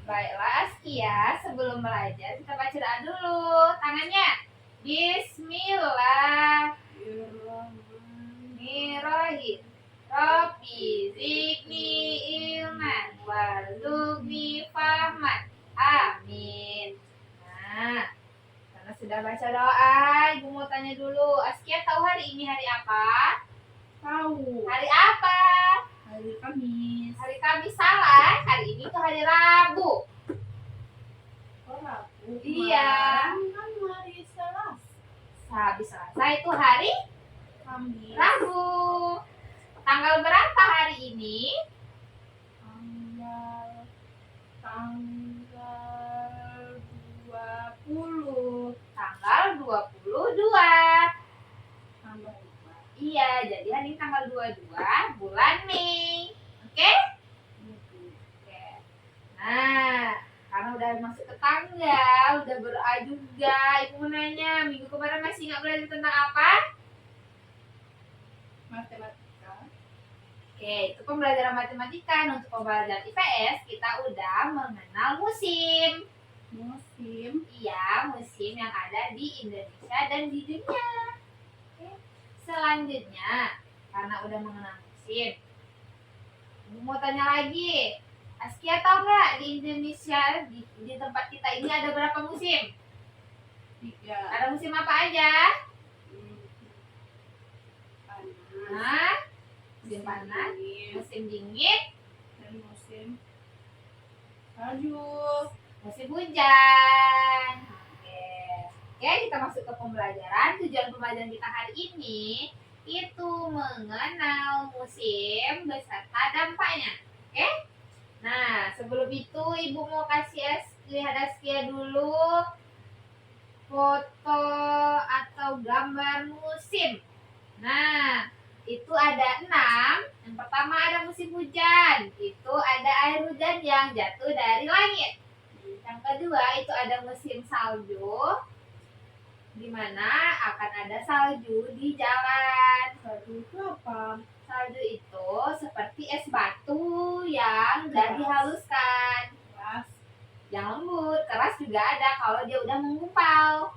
Baiklah, Askia, sebelum belajar kita baca doa dulu. Tangannya. Bismillahirrahmanirrahim. Rabbi zidni ilman warzuqni fahman. Amin. Nah, karena sudah baca doa, Ibu mau tanya dulu. Askia tahu hari ini hari apa? Tahu. Hari apa? Hari Kamis. Hari Kamis salah. Hari ini tuh hari Rabu. Oh, Rabu. Iya. Kan hari Selasa. Habis Selasa itu hari Kamis. Rabu. Tanggal berapa hari ini? Tanggal 20. Tanggal 22. Tambah 2. Iya, jadi hari ini tanggal 22 bulan Mei. Oke? Oke. Nah, karena udah masuk ke tanggal, udah berdoa juga. Ibu mau nanya, minggu kemarin masih nggak belajar tentang apa? Matematika. Oke, itu pembelajaran matematika. Nah, untuk pembelajaran IPS, kita udah mengenal musim. Musim. Iya, musim yang ada di Indonesia dan di dunia. Oke. Selanjutnya, karena udah mengenal musim, Ibu mau tanya lagi. Askia tahu nggak di Indonesia, di tempat kita ini ada berapa musim? 3. Ada musim apa aja? Panas. Nah, musim panas, musim dingin, Dan musim salju. musim hujan. Oke, kita masuk ke pembelajaran. Tujuan pembelajaran kita hari ini itu mengenal musim beserta dampaknya. Oke? Nah, sebelum itu Ibu mau kasih lihat Askia dulu foto atau gambar musim. Nah, itu ada 6. Yang pertama ada musim hujan. Itu ada air hujan yang jatuh dari langit. Yang kedua itu ada musim salju, di mana akan ada salju di jalan. Salju itu apa? Salju itu seperti es batu yang udah dihaluskan. Keras. Yang lembut, keras juga ada kalau dia udah menggumpal.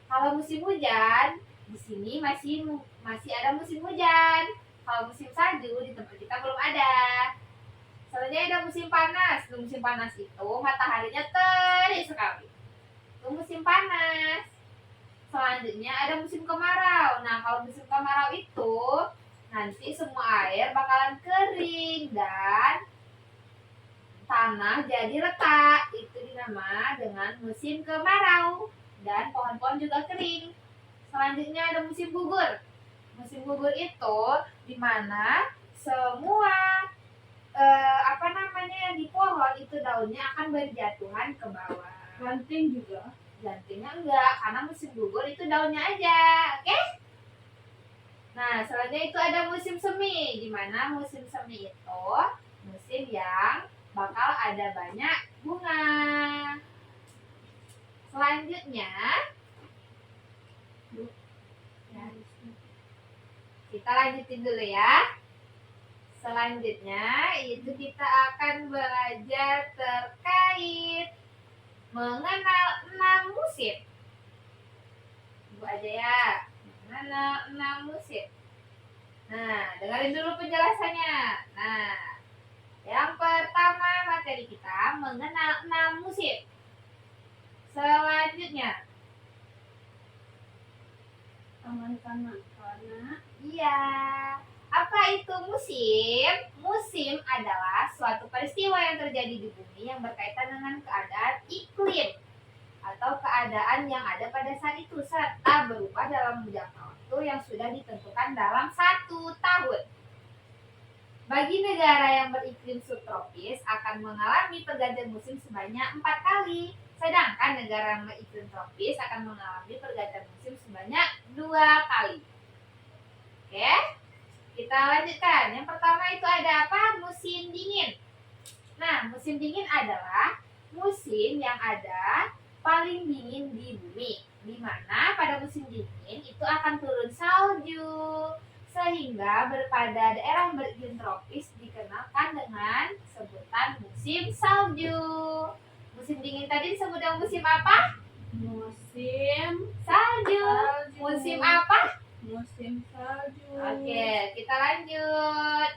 Kalau musim hujan, di sini masih ada musim hujan. Kalau musim salju di tempat kita belum ada. Selanjutnya ada musim panas. Di musim panas itu mataharinya terik sekali. Itu musim panas. Selanjutnya ada musim kemarau. Nah, kalau musim kemarau itu nanti semua air bakalan kering dan tanah jadi retak. Itu dinamakan dengan musim kemarau. Dan pohon-pohon juga kering. Selanjutnya ada musim gugur. Musim gugur itu di mana semua di pohon itu daunnya akan berjatuhan ke bawah. Ranting juga. Rantingnya enggak, karena musim gugur itu daunnya aja. Oke? Nah, selanjutnya itu ada musim semi, di mana musim semi itu musim yang bakal ada banyak bunga. Selanjutnya kita lanjutin dulu ya. Selanjutnya itu kita akan belajar terkait mengenal 6 musim. Ibu aja ya, mengenal 6 musim. Nah, dengerin dulu penjelasannya. Nah, yang pertama materi kita mengenal 6 musim. Selanjutnya, Taman-taman. iya. Apa itu musim? Musim adalah suatu peristiwa yang terjadi di bumi yang berkaitan dengan keadaan iklim atau keadaan yang ada pada saat itu serta berubah dalam jangka waktu yang sudah ditentukan dalam 1 tahun. Bagi negara yang beriklim subtropis akan mengalami pergantian musim sebanyak 4 kali, sedangkan negara yang beriklim tropis akan mengalami pergantian musim sebanyak 2 kali. Oke? Kita lanjutkan. Yang pertama itu ada apa? Musim dingin. Nah, musim dingin adalah musim yang ada paling dingin di bumi. Di mana pada musim dingin itu akan turun salju, Sehingga pada daerah beriklim tropis dikenalkan dengan sebutan musim salju. Musim dingin tadi disebut dengan musim apa? Musim Salju. salju. Musim apa? Musim salju. Oke, kita lanjut.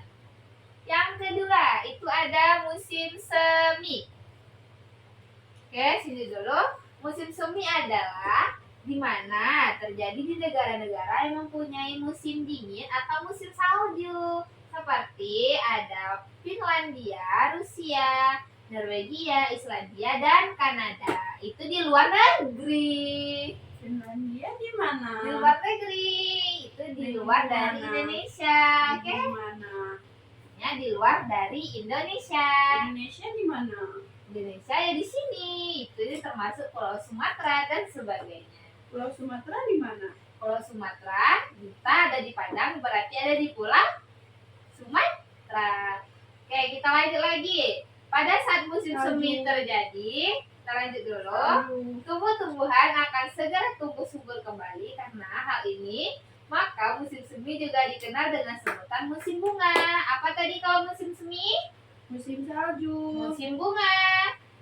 Yang kedua, itu ada musim semi. Oke, sini dulu. Musim semi adalah di mana terjadi di negara-negara yang mempunyai musim dingin atau musim salju. Seperti ada Finlandia, Rusia, Norwegia, Islandia, dan Kanada. Itu di luar negeri. Finlandia di mana? Di luar negeri. Itu di luar dari mana? Indonesia. Oke? Di mana? Ya, di luar dari Indonesia. Indonesia di mana? Indonesia ya di sini. Itu termasuk Pulau Sumatera dan sebagainya. Pulau Sumatera di mana? Pulau Sumatera, kita ada di Padang, berarti ada di Pulau Sumatera. Oke, kita lanjut lagi. Pada saat musim semi terjadi, kita lanjut dulu. Salju. Tumbuh-tumbuhan akan segera tumbuh subur kembali karena hal ini. Maka musim semi juga dikenal dengan sebutan musim bunga. Apa tadi kalau musim semi? Musim salju. Musim bunga.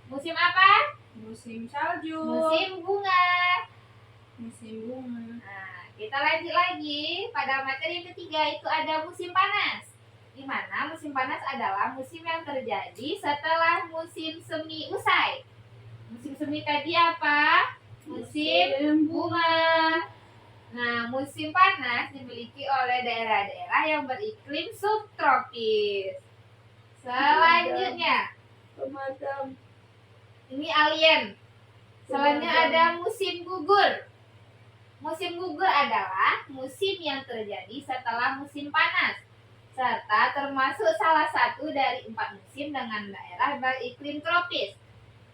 Musim apa? Musim salju. Musim bunga. Musim bunga. Nah, kita lanjut lagi pada materi yang ketiga, itu ada musim panas. Di mana musim panas adalah musim yang terjadi setelah musim semi usai. Musim semi tadi apa? Musim bunga. Nah, musim panas dimiliki oleh daerah-daerah yang beriklim subtropis. Selanjutnya, Pemadam. ini alien. Selanjutnya ada musim gugur. Musim gugur adalah musim yang terjadi setelah musim panas, serta termasuk salah satu dari 4 musim dengan daerah beriklim tropis,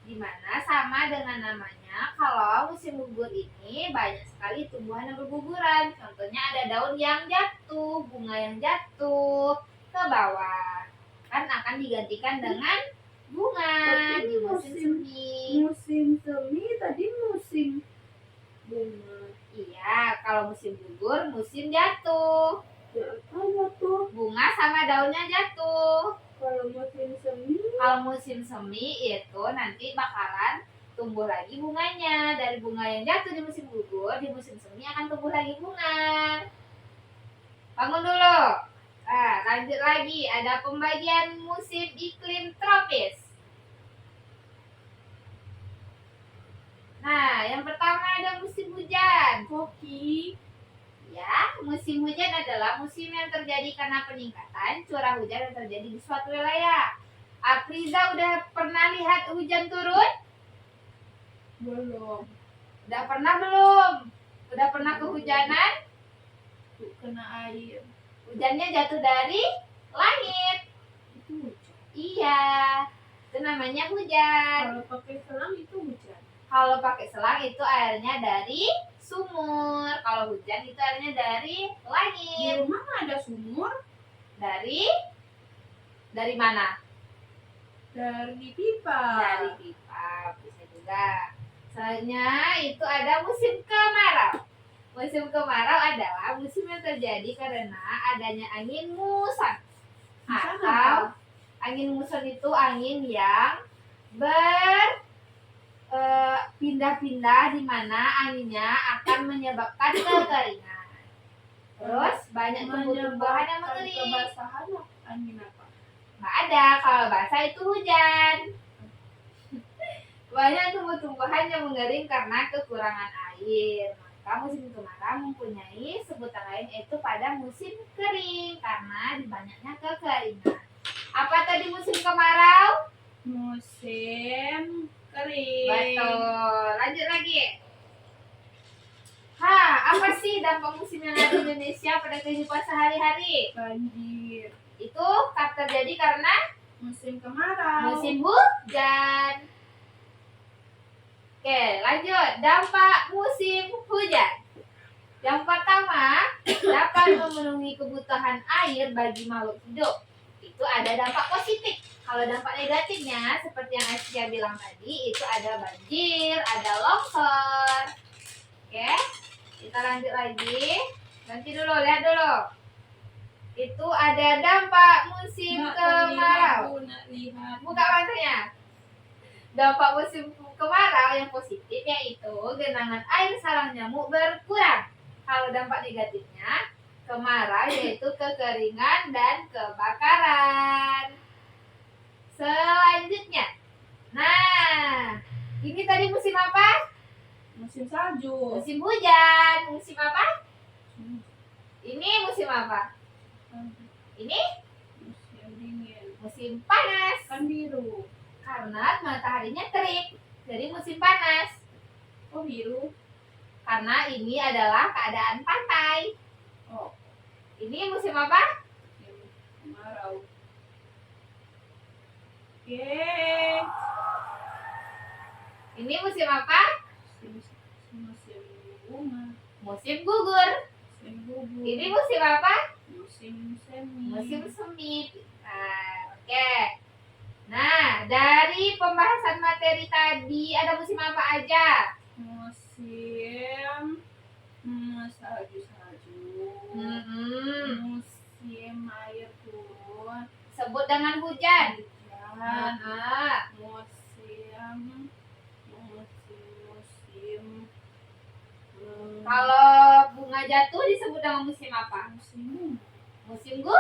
di mana sama dengan namanya. Kalau musim gugur ini banyak sekali tumbuhan yang berguguran. Contohnya ada daun yang jatuh, bunga yang jatuh ke bawah. Kan akan digantikan dengan bunga Tapi di musim semi. Musim semi tadi musim bunga. Iya, kalau musim gugur, musim jatuh. Apa tuh? Bunga sama daunnya jatuh. Kalau musim semi Kalau musim semi itu nanti bakalan tumbuh lagi bunganya. Dari bunga yang jatuh di musim gugur, di musim semi akan tumbuh lagi bunga. Bangun dulu. Nah, lanjut lagi. Ada pembagian musim iklim tropis. Nah, yang pertama ada musim hujan. koki. Ya, musim hujan adalah musim yang terjadi karena peningkatan curah hujan yang terjadi di suatu wilayah. Afriza udah pernah lihat hujan turun? Belum. Udah pernah belum? Udah pernah kehujanan? Tuh, kena air. Hujannya jatuh dari langit. Itu hujan. Iya, itu namanya hujan. Kalau pakai selang itu hujan. Kalau pakai selang itu airnya dari sumur. Kalau hujan itu airnya dari Di langit. rumah nggak ada sumur. Dari mana? Dari pipa. Dari pipa, bisa juga. Selanjutnya itu ada musim kemarau. Musim kemarau adalah musim yang terjadi karena adanya angin muson. Muson Atau apa? angin muson itu angin yang pindah-pindah di mana anginnya akan menyebabkan kekeringan. Terus banyak tumbuh-tumbuhan yang mengering. Kebasahan angin apa? Nggak ada, kalau basah itu hujan. Banyak tumbuh-tumbuhan yang mengering karena kekurangan air. Maka musim kemarau mempunyai sebutan lain, yaitu pada musim kering karena banyaknya kekeringan. Apa tadi musim kemarau? Musim kering. Betul. Lanjut lagi. Apa sih dampak musim yang ada di Indonesia pada kehidupan sehari-hari? Banjir. Itu terjadi karena Musim kemarau. musim hujan. Oke, lanjut. Dampak musim hujan. Yang pertama, dapat memenuhi kebutuhan air bagi makhluk hidup. Itu ada dampak positif. Kalau dampak negatifnya, seperti yang Asia bilang tadi, itu ada banjir, ada longsor. Oke, kita lanjut lagi. Nanti dulu, lihat dulu. Itu ada dampak musim Nak kemarau. terlihat, nak lihat. Buka matanya. Dampak musim kemarau yang positif yaitu genangan air sarang nyamuk berkurang. Kalau dampak negatifnya, kemarau yaitu kekeringan dan kebakaran. Selanjutnya. Nah, ini tadi musim apa? Musim salju. Musim hujan. Musim apa? Ini musim apa? Ini Musim dingin. musim panas. Kan biru. Karena mataharinya terik. Jadi musim panas. Oh biru. Karena ini adalah keadaan pantai. Oh Ini musim apa? musim kemarau. Oke. Ini musim apa? Musim bunga. Musim gugur. Musim gugur. Ini musim apa? musim semi. Musim semi. Nah, oke. Nah, dari pembahasan materi tadi ada musim apa aja? Musim salju-salju. Musim air turun. Sebut dengan hujan. Hujan. Nah, musim kalau bunga jatuh disebut dengan musim apa? musim Musim gugur.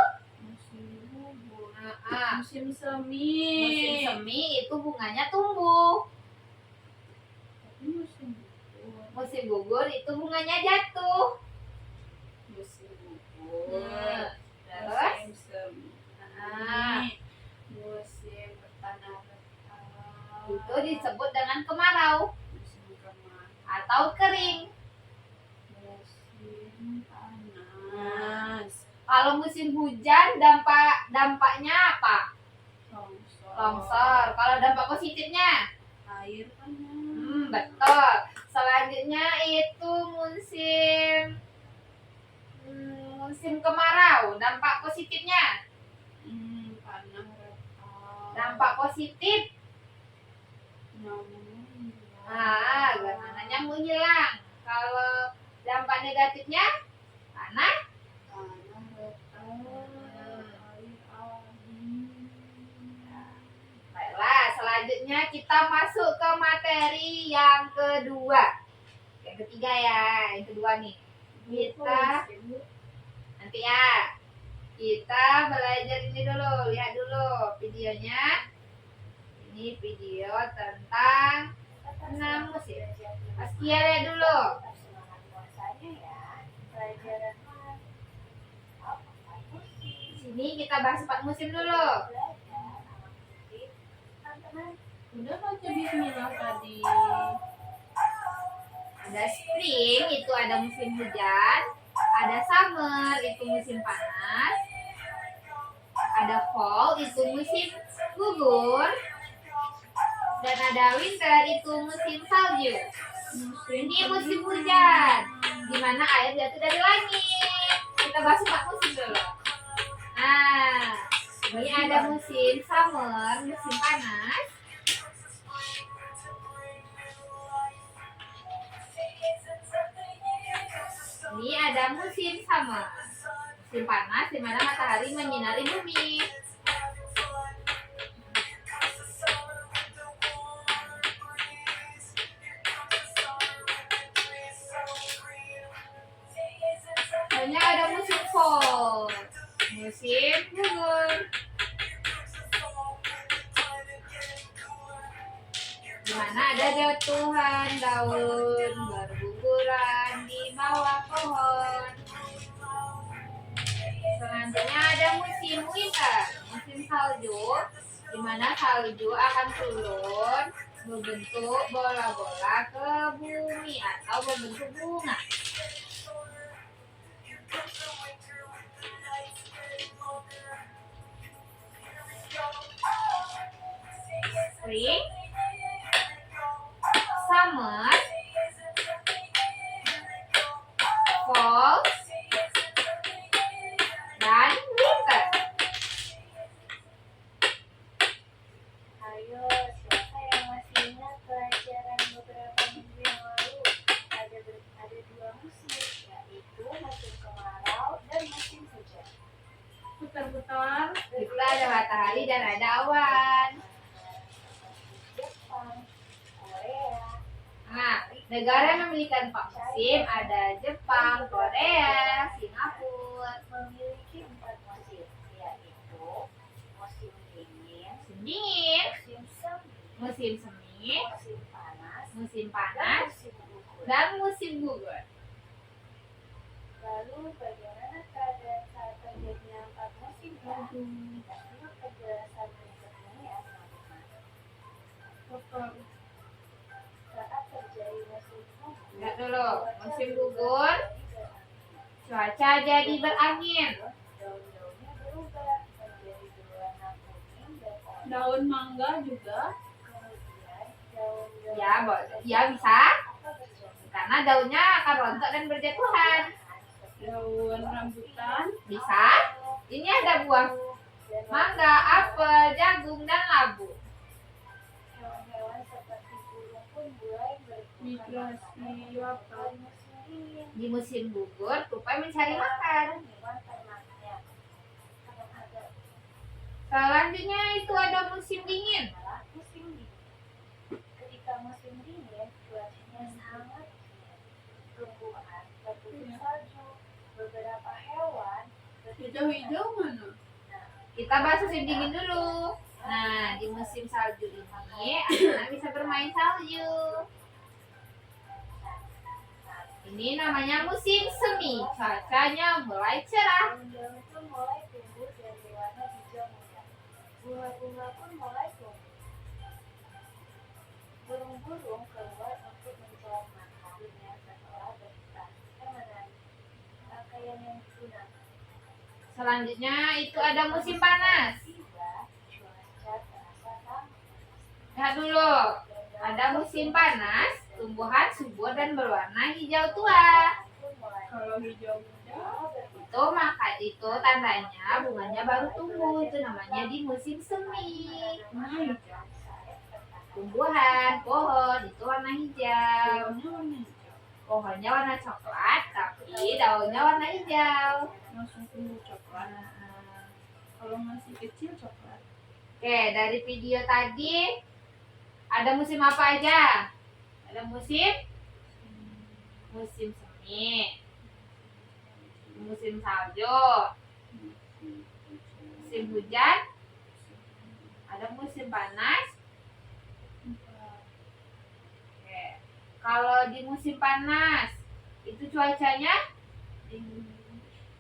gugur. Nah, Musim semi. musim semi itu bunganya tumbuh. Tapi musim gugur. Musim gugur itu bunganya jatuh. Musim gugur. Terus? Musim semi. Nah, Musim bertanah retak. itu disebut dengan kemarau Musim kemarau. atau kering. Musim panas. Kalau musim hujan dampaknya apa? Longsor. Kalau dampak positifnya? Air panas. Betul. Selanjutnya itu musim kemarau. Dampak positifnya? Tanah retak. Dampak positif. Nyamuk Genangannya menghilang. Kalau dampak negatifnya? Tanah. retak. Air Baiklah, selanjutnya kita masuk ke materi yang kedua. Yang ketiga ya, yang kedua nih. Nanti ya. Kita belajar ini dulu, lihat dulu videonya. Ini video tentang 6 musim. Askia lihat dulu. Di sini kita bahas 4 musim dulu. Udah baca bismillah tadi. Ada spring, itu ada musim hujan. Ada summer, itu musim panas. Ada fall, itu musim gugur. Dan ada winter, itu musim salju. Ini musim hujan, di mana air jatuh dari langit. Kita bahas 4 musim dulu. Nah, ini ada musim summer, musim panas. Ini ada musim summer, musim panas, di mana matahari menyinari bumi. Selanjutnya ada musim fall, musim gugur, di mana ada jatuhan daun berguguran di bawah pohon. Selanjutnya ada musim winter, musim salju, di mana salju akan turun membentuk bola-bola ke bumi atau membentuk bunga. Spring, summer, fall, dan winter. Ayo, siapa yang masih ingat pelajaran beberapa minggu yang lalu? Ada 2 musim, yaitu musim kemarau dan musim hujan. putar-putar. Kita ada matahari dan ada awan. Jepang, Korea, Nah, negara yang memiliki 4 musim ada Jepang, Korea, Singapura. memiliki 4 musim, yaitu musim dingin, Musim dingin, musim semi, musim semi, musim musim panas, dan panas, musim gugur. dan musim gugur. Lalu bagaimana keadaan saat terjadinya 4 musim ya? Kita simak penjelasan berikutnya ya teman-teman. Kotor. Saat terjadi musim gugur, Lihat dulu, musim gugur, cuaca jadi berangin. daun-daunnya berubah menjadi berwarna kuning dan oranye. Daun mangga juga. Kemudian daun-daun Ya, ya bisa, apa berjatuhan. karena daunnya akan rontok dan berjatuhan. Daun rambutan. Bisa, ini ada buah mangga, apel, jagung, dan labu. Hewan-hewan seperti burung pun mulai Migrasi apa? musim dingin. Di musim gugur, tupai mencari makan. Hewan ternaknya akan ada Selanjutnya itu ada musim dingin. adalah musim dingin. Ketika musim dingin, cuacanya sangat dingin. Tumbuhan bertutup salju, beberapa hewan Hijau-hijau mana? Kita bahas musim dingin dulu. Nah, di musim salju ini anak-anak bisa bermain salju. Ini namanya musim semi. Cuacanya mulai cerah. daun-daun pun mulai tumbuh dan berwarna hijau muda. Bunga-bunga pun mulai tumbuh. Burung-burung keluar untuk mencari makannya setelah berhutan. Menarik. Pakaian yang digunakan. Selanjutnya itu ada musim panas. Tiba, cuaca terasa panas. Lihat dulu. Ada musim panas, tumbuhan subur dan berwarna hijau tua. Pun mulai Kalau hijau muda. Itu tandanya bunganya baru tumbuh. Itu namanya di musim semi. Nah, Tumbuhan, pohon itu warna hijau. daunnya warna hijau. Pohonnya warna coklat, tapi daunnya warna hijau. Langsung tumbuh coklat. Kalau masih kecil coklat. Oke, dari video tadi ada musim apa aja? Ada musim semi, musim salju, musim hujan, ada musim panas. Oke. Kalau di musim panas itu cuacanya,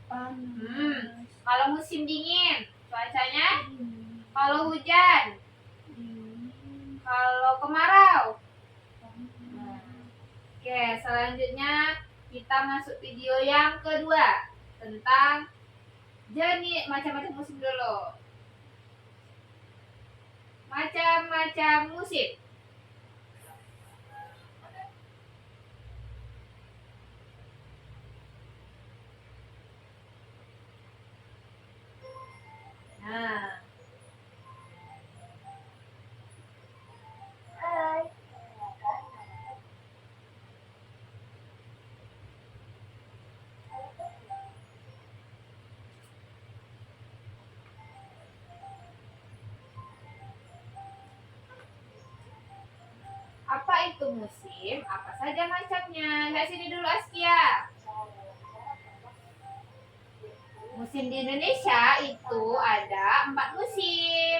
Panas. kalau musim dingin cuacanya, Dingin. kalau hujan, Dingin. kalau kemarau. Panas. Oke, selanjutnya kita masuk video yang kedua tentang jenis macam-macam musim dulu. Macam-macam musim. Nah, Hai. apa itu musim? Apa saja macamnya? Lihat sini dulu Askia. Musim di Indonesia itu ada 4 musim.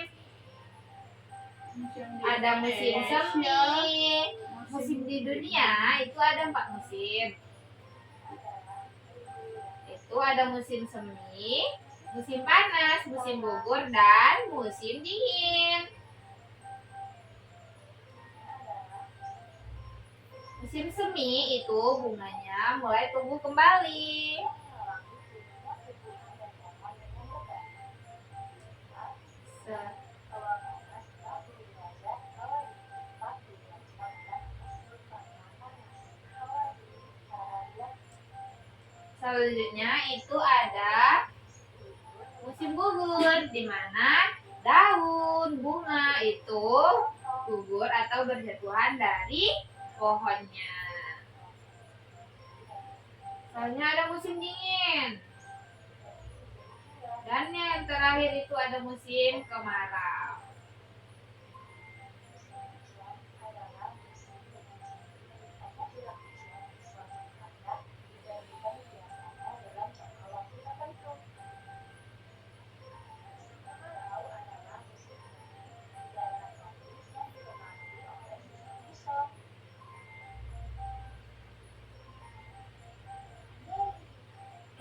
Ada musim semi. Musim di dunia itu ada 4 musim. Itu ada musim semi, musim panas, musim gugur, dan musim dingin. Musim semi itu bunganya mulai tumbuh kembali. Selanjutnya itu ada musim gugur, di mana daun bunga itu gugur atau berjatuhan dari pohonnya. Selanjutnya ada musim dingin. Dan yang terakhir itu ada musim kemarau.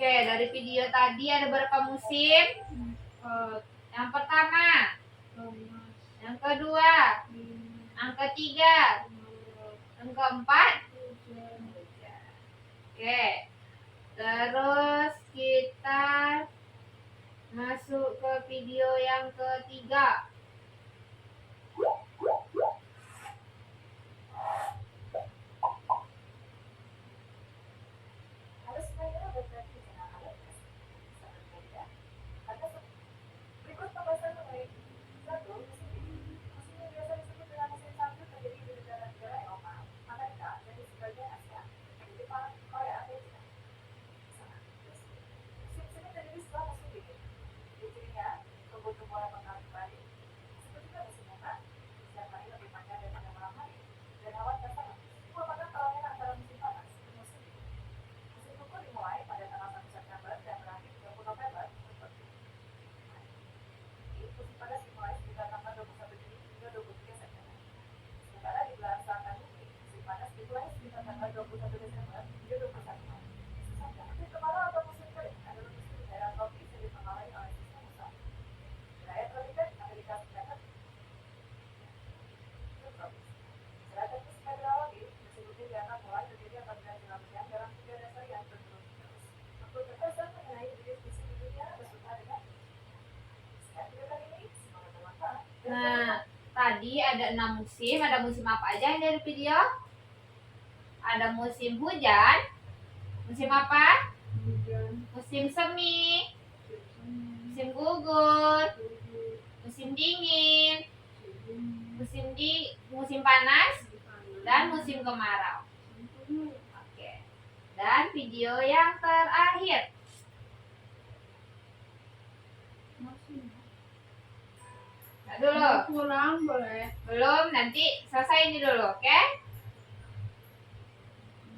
Oke, dari video tadi ada berapa musim? Yang pertama, yang kedua, yang ketiga, yang keempat. Oke, terus kita masuk ke video yang ketiga. Nah, tadi ada 6 musim. Ada musim apa aja yang dari video? Ada musim hujan. Musim apa? Musim semi. Musim gugur. Musim dingin. Musim panas. Dan musim kemarau. Oke. Dan video yang terakhir. Dulu. Kurang boleh. Belum, nanti selesai ini dulu, oke?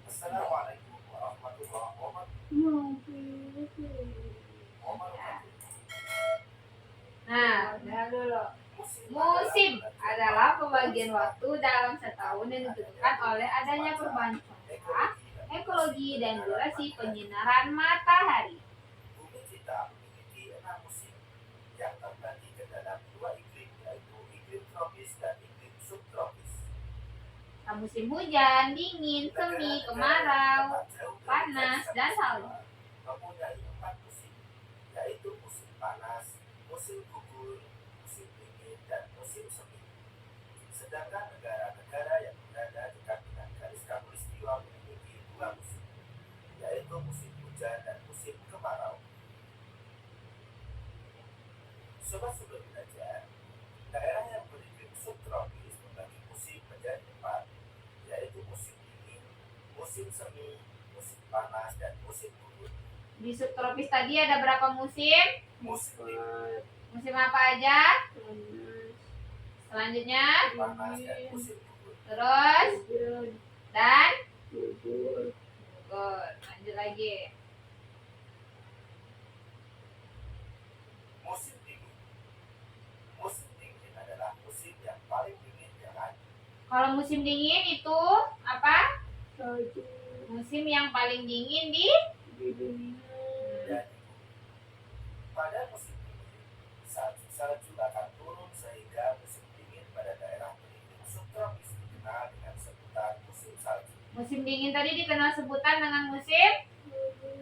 Assalamualaikum warahmatullahi wabarakatuh. Nah, dengar dulu. Musim adalah pembagian waktu dalam setahun yang ditentukan oleh adanya perubahan cuaca, ekologi, dan durasi penyinaran matahari. Bumi kita memiliki 6 musim yang terbagi ke dalam 2 iklim, yaitu iklim tropis dan iklim subtropis. Nah, musim hujan, dingin, semi, kemarau, panas, dan salju. Mempunyai 4 musim, yaitu musim panas, musim gugur, musim dingin, dan musim semi. Sedangkan negara-negara yang berada dekat dengan garis khatulistiwa memiliki 2 musim, yaitu musim hujan dan musim kemarau. Sobat-sobat belajar, daerah yang beriklim subtropis membagi musim menjadi 4, yaitu musim dingin, musim semi, musim panas, dan musim gugur. Di subtropis tadi ada berapa musim? Musim dingin, Musim apa aja? Selanjutnya, panas, dan musim gugur. terus, dan Gugur. gugur. Lanjut lagi. Musim dingin. Musim dingin adalah musim yang paling dingin yang ada. Kalau musim dingin itu apa? Salju. Musim yang paling dingin di Di dunia. Dan pada musim dingin, salju akan turun sehingga musim dingin pada daerah beriklim subtropis dikenal dengan sebutan musim salju. musim dingin tadi dikenal sebutan dengan musim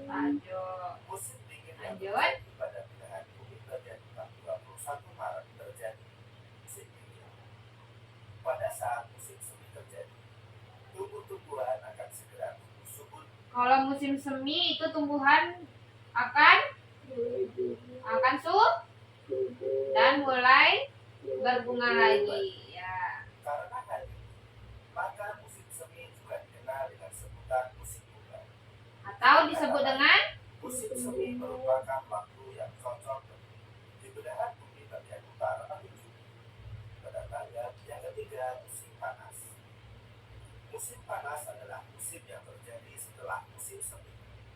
salju. Musim dingin yang Lanjut. terjadi pada belahan bumi terjadi pada 21 Maret terjadi musim dingin. Pada saat musim semi terjadi, tumbuh-tumbuhan akan segera tumbuh subur. Kalau musim semi itu tumbuhan akan dan mulai berbunga lagi. Ya. Karena hal ini, maka musim semi juga dikenal dengan sebutan musim bunga. Atau disebut dengan Musim semi merupakan waktu yang cocok musim panas. Musim panas adalah musim yang terjadi setelah musim semi.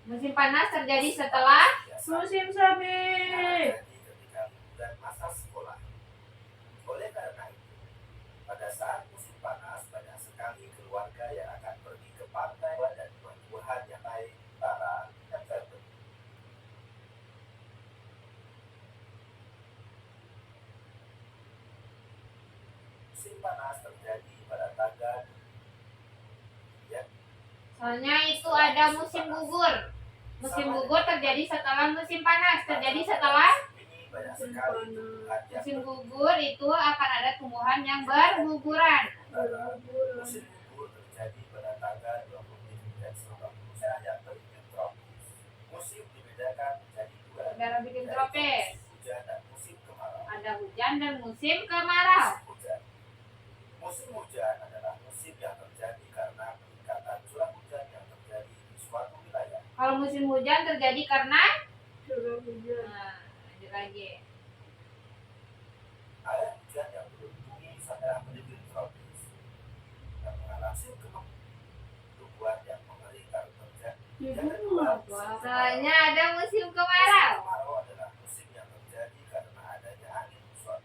Musim panas terjadi setelah Musim semi. terjadi ketika liburan masa sekolah. Oleh karena itu, pada saat musim panas banyak sekali keluarga yang akan pergi ke pantai dan buah-buahan yang baik para dan tertentu. Musim panas terjadi pada tanggal soalnya itu ada musim gugur. Musim gugur terjadi setelah musim panas. Terjadi setelah ini banyak sekali tumbuhan yang musim gugur itu akan ada tumbuhan yang berguguran. musim gugur terjadi pada tanggal 27 dan 30 yang beriklim tropis. Musim dibedakan menjadi dua, Udara bikin yaitu tropis. musim hujan dan musim kemarau. Ada hujan dan musim kemarau. Musim hujan. Musim hujan adalah musim yang terjadi karena peningkatan curah hujan yang terjadi di suatu wilayah. Kalau musim hujan terjadi karena Curah hujan. lanjut lagi. Air hujan yang berhubungi daerah beriklim tropis dan mengalami tumbuhan yang mengerikan terjadi. Yang kedua, Soalnya ada musim kemarau. kemarau adalah musim yang terjadi karena adanya angin muson.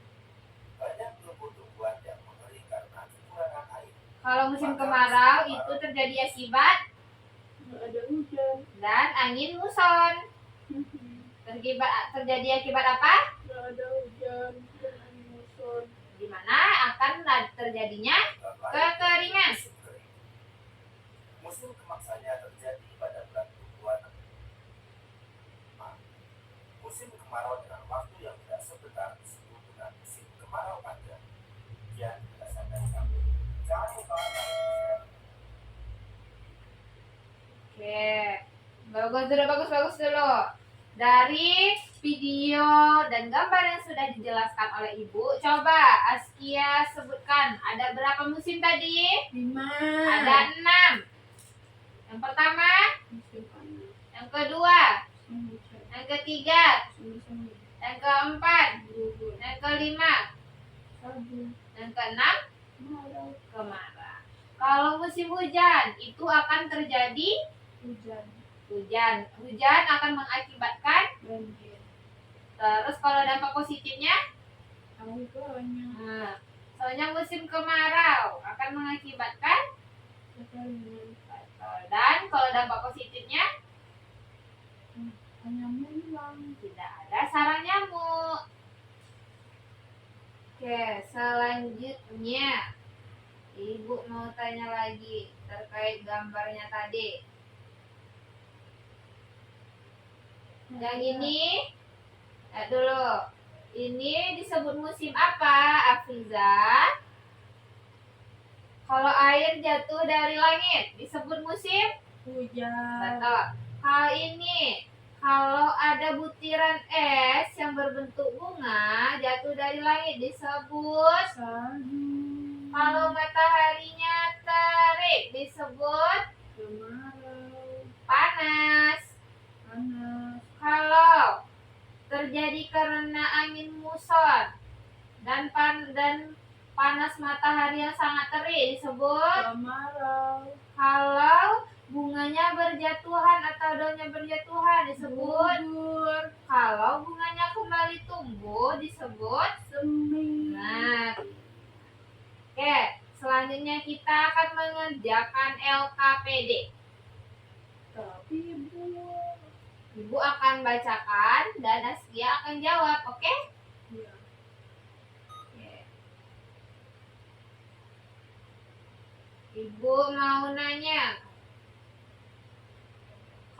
Banyak tumbuh-tumbuhan yang mengering karena kekurangan air. Kalau musim kemarau itu terjadi akibat Nggak ada hujan. dan angin muson. Terjadi akibat apa? Nggak ada hujan dan angin muson. Di mana akan terjadinya kekeringan. Musim kering. Musim kemaksanya terjadi pada bulan Februari. Musim kemarau dengan waktu yang tidak sebentar disebut dengan musim kemarau panjang. Sekian berdasarkan kami. Jangan lupa like, Oke, bagus dulu. Dari video dan gambar yang sudah dijelaskan oleh Ibu, coba Askia sebutkan ada berapa musim tadi? 5. Ada 6. Yang pertama, Musim panas. yang kedua, Musim hujan. yang ketiga, Musim semi. yang keempat, Gugur. yang kelima, Sabu. yang keenam, Kemarau. kemarau. Kalau musim hujan itu akan terjadi Hujan. hujan akan mengakibatkan. Banjir. Terus kalau dampak positifnya, Air banyak. nah, soalnya musim kemarau akan mengakibatkan. Kekeringan. Dan kalau dampak positifnya Hanya hilang. tidak ada sarang nyamuk. Oke, selanjutnya Ibu mau tanya lagi terkait gambarnya tadi. Yang ini, lihat dulu. Ini disebut musim apa, Afiza? Kalau air jatuh dari langit disebut musim Hujan. betul. Kalau ini, kalau ada butiran es yang berbentuk bunga jatuh dari langit disebut. Salju. Kalau mataharinya terik disebut Kemarau. panas. Panas. Kalau terjadi karena angin muson dan panas matahari yang sangat terik disebut. Kemarau. Kalau bunganya berjatuhan atau daunnya berjatuhan disebut. Gugur. Kalau bunganya kembali tumbuh disebut. Semi. Nah, oke, selanjutnya kita akan mengerjakan LKPD. Tapi Ibu akan bacakan dan Askia akan jawab, oke? ya. Oke. Ibu mau nanya.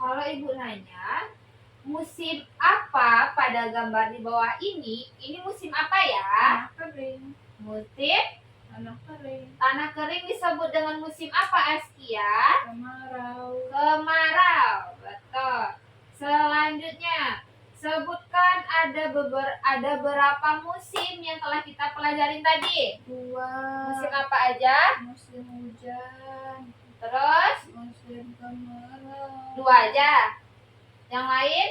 Kalau Ibu nanya, musim apa pada gambar di bawah ini? Ini musim apa ya? Tanah kering. Musim Tanah kering. tanah kering disebut dengan musim apa, Askia? Kemarau. Kemarau. Betul. Selanjutnya, sebutkan ada berapa musim yang telah kita pelajarin tadi? 2. Musim apa aja? Musim hujan. Terus Musim kemarau. 2 aja. Yang lain?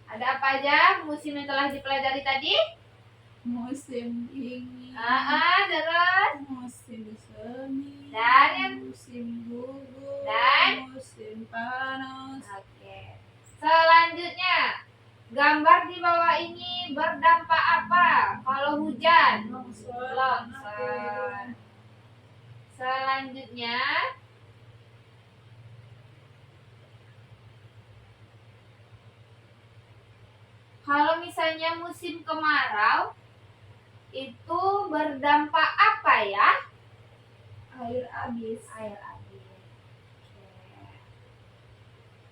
Ada apa aja musim yang telah dipelajari tadi? Musim dingin. Terus musim semi, Dan? musim gugur, Dan? musim panas. Oke. Selanjutnya, gambar di bawah ini berdampak apa? Kalau hujan, Longsor, longsor. Selanjutnya, kalau misalnya musim kemarau, itu berdampak apa ya? air habis. Air habis. Oke.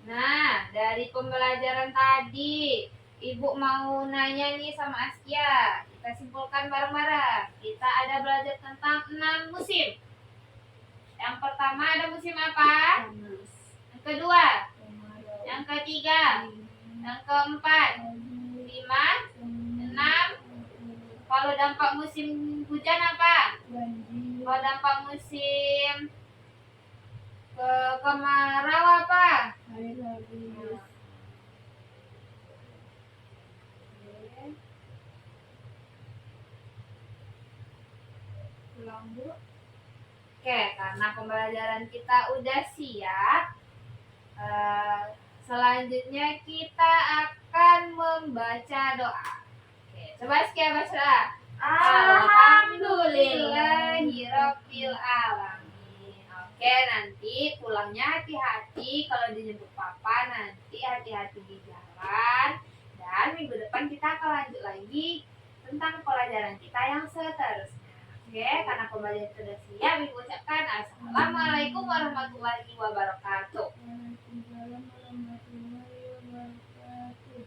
Nah, dari pembelajaran tadi, Ibu mau nanya nih sama Askia. Kita simpulkan bareng-bareng. Kita ada belajar tentang 6 musim. Yang pertama ada musim apa? Panas, Yang kedua, kemarau, yang ketiga, yang keempat, 5, 6. Kalau dampak musim hujan apa? banjir, Kalau dampak musim kemarau apa? air habis. Pulang Bu. Oke, karena pembelajaran kita udah siap, selanjutnya kita akan membaca doa. Oke, coba Askia baca. Alhamdulillahirabbil alamin. Oke, nanti pulangnya hati-hati kalau dijemput papa, nanti hati-hati di jalan. Dan minggu depan kita akan lanjut lagi tentang pelajaran kita yang seterusnya. Oke, karena pembelajaran sudah siap, Ibu ucapkan Assalamualaikum warahmatullahi wabarakatuh. Waalaikumsalam warahmatullahi wabarakatuh.